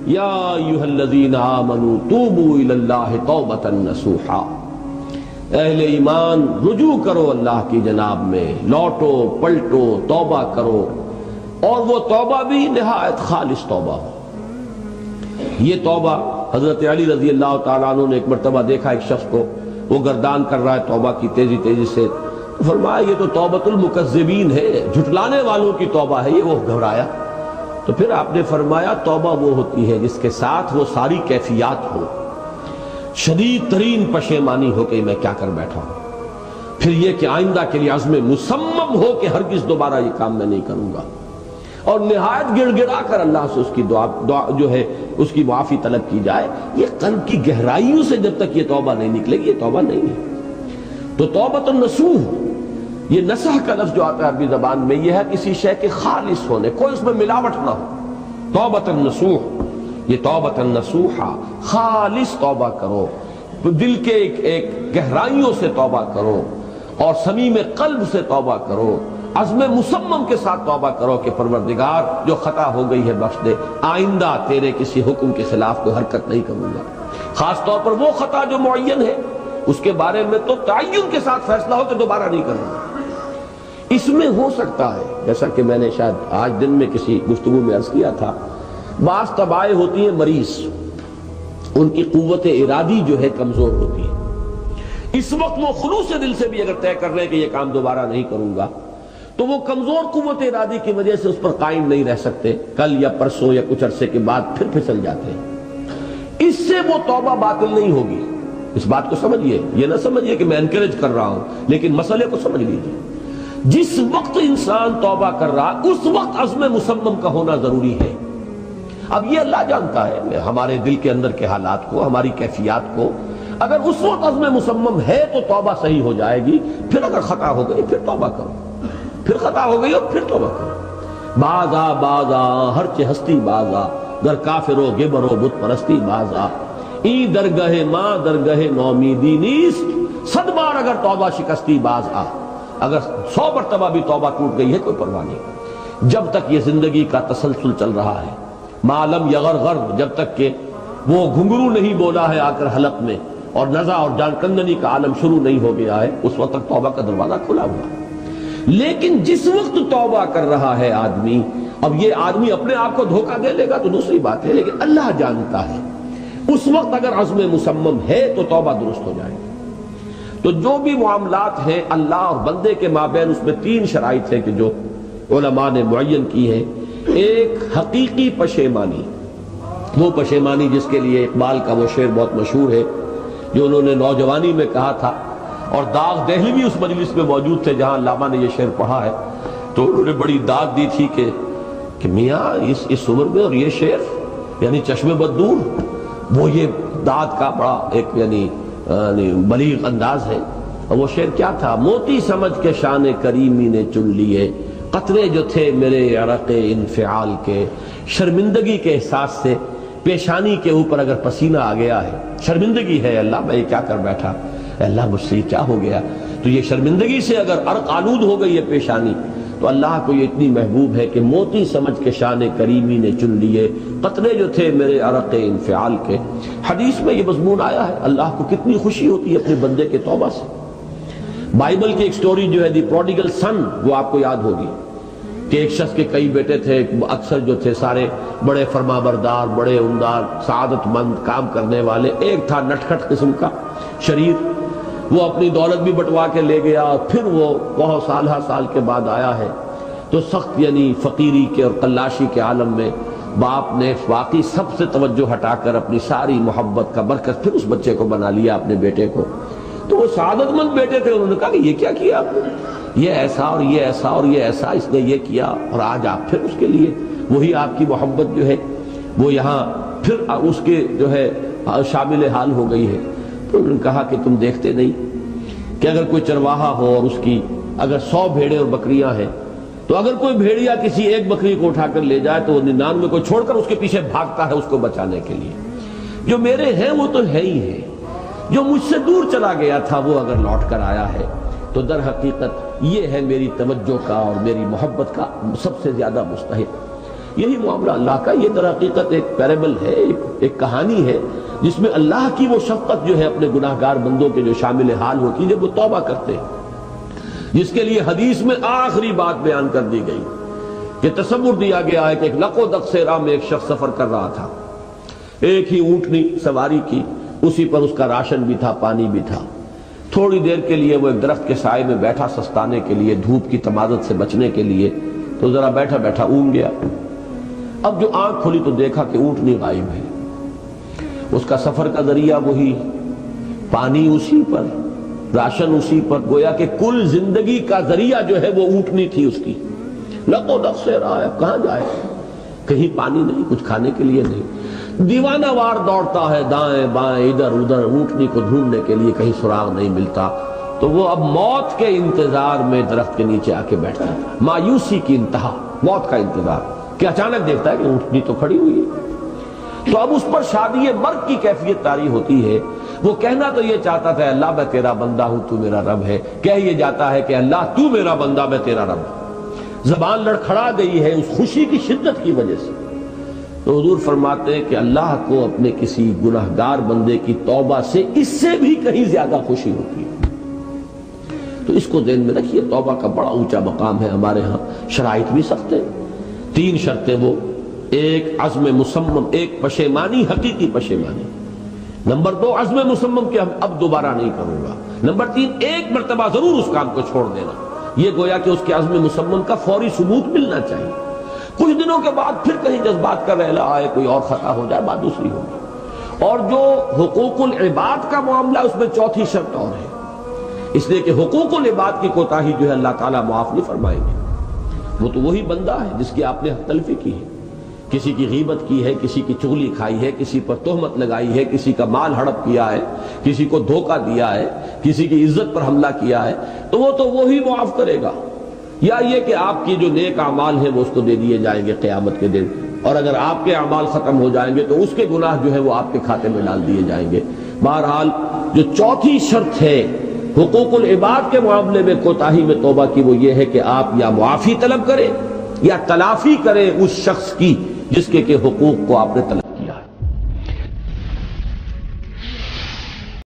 یا ایھا الذین آمنوا توبوا الی اللہ توبۃ نصوحا، اہل ایمان رجوع کرو اللہ کی جناب میں، لوٹو پلٹو توبہ کرو، اور وہ توبہ بھی نہایت خالص توبہ ہو۔ یہ توبہ حضرت علی رضی اللہ تعالیٰ عنہ نے ایک مرتبہ دیکھا ایک شخص کو، وہ گردان کر رہا ہے توبہ کی تیزی تیزی سے، فرمایا یہ تو توبۃ المکذبین ہے، جھٹلانے والوں کی توبہ ہے یہ۔ وہ گھبرایا، تو پھر آپ نے فرمایا توبہ وہ ہوتی ہے جس کے ساتھ وہ ساری کیفیات ہو، شدید ترین پشیمانی ہو کہ میں کیا کر بیٹھا ہوں، پھر یہ کہ آئندہ کے لیے عزم مصمم ہو کہ ہرگز دوبارہ یہ کام میں نہیں کروں گا، اور نہایت گڑ گڑا کر اللہ سے اس کی دعا جو ہے اس کی معافی طلب کی جائے۔ یہ قلب کی گہرائیوں سے جب تک یہ توبہ نہیں نکلے گی یہ توبہ نہیں ہے۔ تو توبۃ النصوح، یہ نصح کا لفظ جو آتا ہے عربی زبان میں، یہ ہے کسی شے کے خالص ہونے، کوئی اس میں ملاوٹ نہ ہو۔ توبۃ النصوح، یہ توبۃ النصوحہ، خالص توبہ کرو، دل کے ایک گہرائیوں سے توبہ کرو، اور صمیم قلب سے توبہ کرو، عزم مصمم کے ساتھ توبہ کرو کہ پروردگار جو خطا ہو گئی ہے بخش دے، آئندہ تیرے کسی حکم کے خلاف کوئی حرکت نہیں کروں گا۔ خاص طور پر وہ خطا جو معین ہے اس کے بارے میں تو تعین کے ساتھ فیصلہ ہو کہ دوبارہ نہیں کروں گا۔ اس میں ہو سکتا ہے، جیسا کہ میں نے شاید آج دن میں کسی گفتگو میں عرض کیا تھا، بعض طبائع ہوتی ہیں مریض، ان کی قوت ارادی جو ہے کمزور ہوتی ہے۔ اس وقت وہ خلوص دل سے بھی اگر طے کر رہے ہیں کہ یہ کام دوبارہ نہیں کروں گا، تو وہ کمزور قوت ارادی کی وجہ سے اس پر قائم نہیں رہ سکتے، کل یا پرسوں یا کچھ عرصے کے بعد پھر پھسل جاتے ہیں۔ اس سے وہ توبہ باطل نہیں ہوگی، اس بات کو سمجھیے، یہ نہ سمجھیے کہ میں انکریج کر رہا ہوں، لیکن مسئلے کو سمجھ لیجیے۔ جس وقت انسان توبہ کر رہا اس وقت عزم مصمم کا ہونا ضروری ہے۔ اب یہ اللہ جانتا ہے ہمارے دل کے اندر کے حالات کو، ہماری کیفیات کو، اگر اس وقت عزم مصمم ہے تو توبہ صحیح ہو جائے گی، پھر اگر خطا ہو گئی پھر توبہ کرو، پھر خطا ہو گئی اور پھر توبہ کرو۔ بازا بازا ہر چہ ہستی بازا، گر کافر و گبر و بت پرستی بازا، این درگاہ ماں درگاہ نومیدی نیست، صد بار اگر توبہ شکستی باز آ۔ اگر 100 مرتبہ بھی توبہ ٹوٹ گئی ہے کوئی پرواہ نہیں، جب تک یہ زندگی کا تسلسل چل رہا ہے، معلم یغرغر، جب تک کہ وہ گھنگرو نہیں بولا ہے آ کر حلق میں، اور نزع اور جان کندنی کا عالم شروع نہیں ہو گیا ہے، اس وقت تک توبہ کا دروازہ کھلا ہوا ہے۔ لیکن جس وقت توبہ کر رہا ہے آدمی، اب یہ آدمی اپنے آپ کو دھوکہ دے لے گا تو دوسری بات ہے، لیکن اللہ جانتا ہے، اس وقت اگر عزم مصمم ہے تو توبہ درست ہو جائے گی۔ تو جو بھی معاملات ہیں اللہ اور بندے کے مابین، اس میں 3 شرائط ہیں کہ جو علماء نے معین کی ہے۔ ایک حقیقی پشیمانی، وہ پشیمانی جس کے لیے اقبال کا وہ شعر بہت مشہور ہے جو انہوں نے نوجوانی میں کہا تھا، اور داغ دہلوی اس مجلس میں موجود تھے جہاں علامہ نے یہ شعر پڑھا ہے، تو انہوں نے بڑی داد دی تھی کہ میاں اس عمر میں اور یہ شعر یعنی چشم بددور، وہ یہ داد کا بڑا ایک یعنی بلیغ انداز ہے۔ اور وہ شعر کیا تھا؟ موتی سمجھ کے شان کریمی نے چن لیے، قطرے جو تھے میرے عرق انفعال کے، شرمندگی کے احساس سے پیشانی کے اوپر اگر پسینہ آ گیا ہے، شرمندگی ہے اللہ میں یہ کیا کر بیٹھا، اللہ مجھ سے کیا ہو گیا، تو یہ شرمندگی سے اگر عرق آلود ہو گئی ہے پیشانی، تو اللہ کو یہ اتنی محبوب ہے کہ موتی سمجھ کے شان کریمی نے چن لیے، قطرے جو تھے میرے عرق انفعال کے۔ حدیث میں یہ مضمون آیا ہے، اللہ کو کتنی خوشی ہوتی ہے اپنے بندے کے توبہ سے۔ بائبل کی ایک سٹوری جو ہے دی پروڈیگل سن، وہ آپ کو یاد ہوگی کہ ایک شخص کے کئی بیٹے تھے، اکثر جو تھے سارے بڑے فرمانبردار، بڑے عمدار، سعادت مند کام کرنے والے، ایک تھا نٹکھٹ قسم کا شریر، وہ اپنی دولت بھی بٹوا کے لے گیا، پھر وہ بہت سال کے بعد آیا ہے تو سخت یعنی فقیری کے اور قلاشی کے عالم میں باپ نے واقعی سب سے توجہ ہٹا کر اپنی ساری محبت کا مرکز پھر اس بچے کو بنا لیا، اپنے بیٹے کو۔ تو وہ سعادت مند بیٹے تھے، انہوں نے کہا کہ یہ کیا کیا آپ نے، یہ ایسا اور یہ ایسا اور یہ ایسا اس نے یہ کیا، اور آج آپ پھر اس کے لیے وہی آپ کی محبت جو ہے وہ یہاں پھر اس کے جو ہے شامل حال ہو گئی ہے۔ تو انہوں نے کہا کہ تم دیکھتے نہیں کہ اگر کوئی چرواہا ہو اور اس کی اگر 100 بھیڑیں اور بکریاں ہیں، تو اگر کوئی بھیڑیا کسی ایک بکری کو اٹھا کر لے جائے تو وہ 99 کو چھوڑ کر اس کے پیچھے بھاگتا ہے اس کو بچانے کے لیے۔ جو میرے ہیں وہ تو ہے ہی ہے، جو مجھ سے دور چلا گیا تھا وہ اگر لوٹ کر آیا ہے تو در حقیقت یہ ہے میری توجہ کا اور میری محبت کا سب سے زیادہ مستحق۔ یہی معاملہ اللہ کا. یہ در حقیقت ایک پیرابل ہے، ایک کہانی ہے جس میں اللہ کی وہ شفقت جو ہے اپنے گناہگار بندوں کے جو شامل حال ہوتی ہے جب وہ توبہ کرتے ہیں، جس کے لیے حدیث میں آخری بات بیان کر دی گئی کہ تصور دیا گیا ہے کہ ایک لق و دق صحرا میں ایک شخص سفر کر رہا تھا، ایک ہی اونٹنی سواری کی، اسی پر اس کا راشن بھی تھا، پانی بھی تھا. تھوڑی دیر کے لیے وہ ایک درخت کے سائے میں بیٹھا سستانے کے لیے، دھوپ کی تمازت سے بچنے کے لیے، تو ذرا بیٹھا بیٹھا اونگ گیا. اب جو آنکھ کھلی تو دیکھا کہ اونٹنی غائب ہے، اس کا سفر کا ذریعہ وہی، پانی اسی پر، راشن اسی پر، گویا کہ کل زندگی کا ذریعہ جو ہے وہ اونٹنی تھی اس کی. لق و دق سے رہا ہے، اب کہاں جائے؟ کہیں پانی نہیں، کچھ کھانے کے لیے نہیں. دیوانہ وار دوڑتا ہے دائیں بائیں ادھر ادھر اونٹنی کو ڈھونڈنے کے لیے، کہیں سراغ نہیں ملتا. تو وہ اب موت کے انتظار میں درخت کے نیچے آ کے بیٹھتا تھا. مایوسی کی انتہا، موت کا انتظار کہ اچانک دیکھتا ہے کہ اونٹنی تو کھڑی ہوئی ہے. تو اب اس پر شادی مرگ کی کیفیت طاری ہوتی ہے. وہ کہنا تو یہ چاہتا تھا اللہ میں تیرا بندہ ہوں تو میرا رب ہے، کہہ یہ جاتا ہے کہ اللہ تو میرا بندہ میں تیرا رب ہوں. زبان لڑکھڑا گئی ہے اس خوشی کی شدت کی وجہ سے. تو حضور فرماتے ہیں کہ اللہ کو اپنے کسی گناہگار بندے کی توبہ سے اس سے بھی کہیں زیادہ خوشی ہوتی ہے. تو اس کو ذہن میں رکھیے، توبہ کا بڑا اونچا مقام ہے. ہمارے ہاں شرائط بھی سخت ہیں. 3 شرطیں وہ، ایک عزم مصمم، ایک پشیمانی، حقیقی پشیمانی. نمبر 2 عزم مصمم کہ اب دوبارہ نہیں کروں گا. نمبر 3 ایک مرتبہ ضرور اس کام کو چھوڑ دینا. یہ گویا کہ اس کے عزم مصمم کا فوری ثبوت ملنا چاہیے. کچھ دنوں کے بعد پھر کہیں جذبات کا رحلہ آئے، کوئی اور خطا ہو جائے، بات دوسری ہوگی. اور جو حقوق العباد کا معاملہ، اس میں 4تھی شرط اور ہے، اس لیے کہ حقوق العباد کی کوتاہی جو ہے اللہ تعالیٰ معاف نہیں فرمائیں گے. وہ تو وہی بندہ ہے جس کی آپ نے حق تلفی کی ہے، کسی کی غیبت کی ہے، کسی کی چغلی کھائی ہے، کسی پر تہمت لگائی ہے، کسی کا مال ہڑپ کیا ہے، کسی کو دھوکہ دیا ہے، کسی کی عزت پر حملہ کیا ہے، تو وہ تو وہی معاف کرے گا. یا یہ کہ آپ کی جو نیک اعمال ہیں وہ اس کو دے دیے جائیں گے قیامت کے دن، اور اگر آپ کے اعمال ختم ہو جائیں گے تو اس کے گناہ جو ہے وہ آپ کے کھاتے میں ڈال دیے جائیں گے. بہرحال جو 4تھی شرط ہے حقوق العباد کے معاملے میں کوتاہی میں توبہ کی، وہ یہ ہے کہ آپ یا معافی طلب کریں یا تلافی کریں اس شخص کی جس کے حقوق کو آپ نے طلب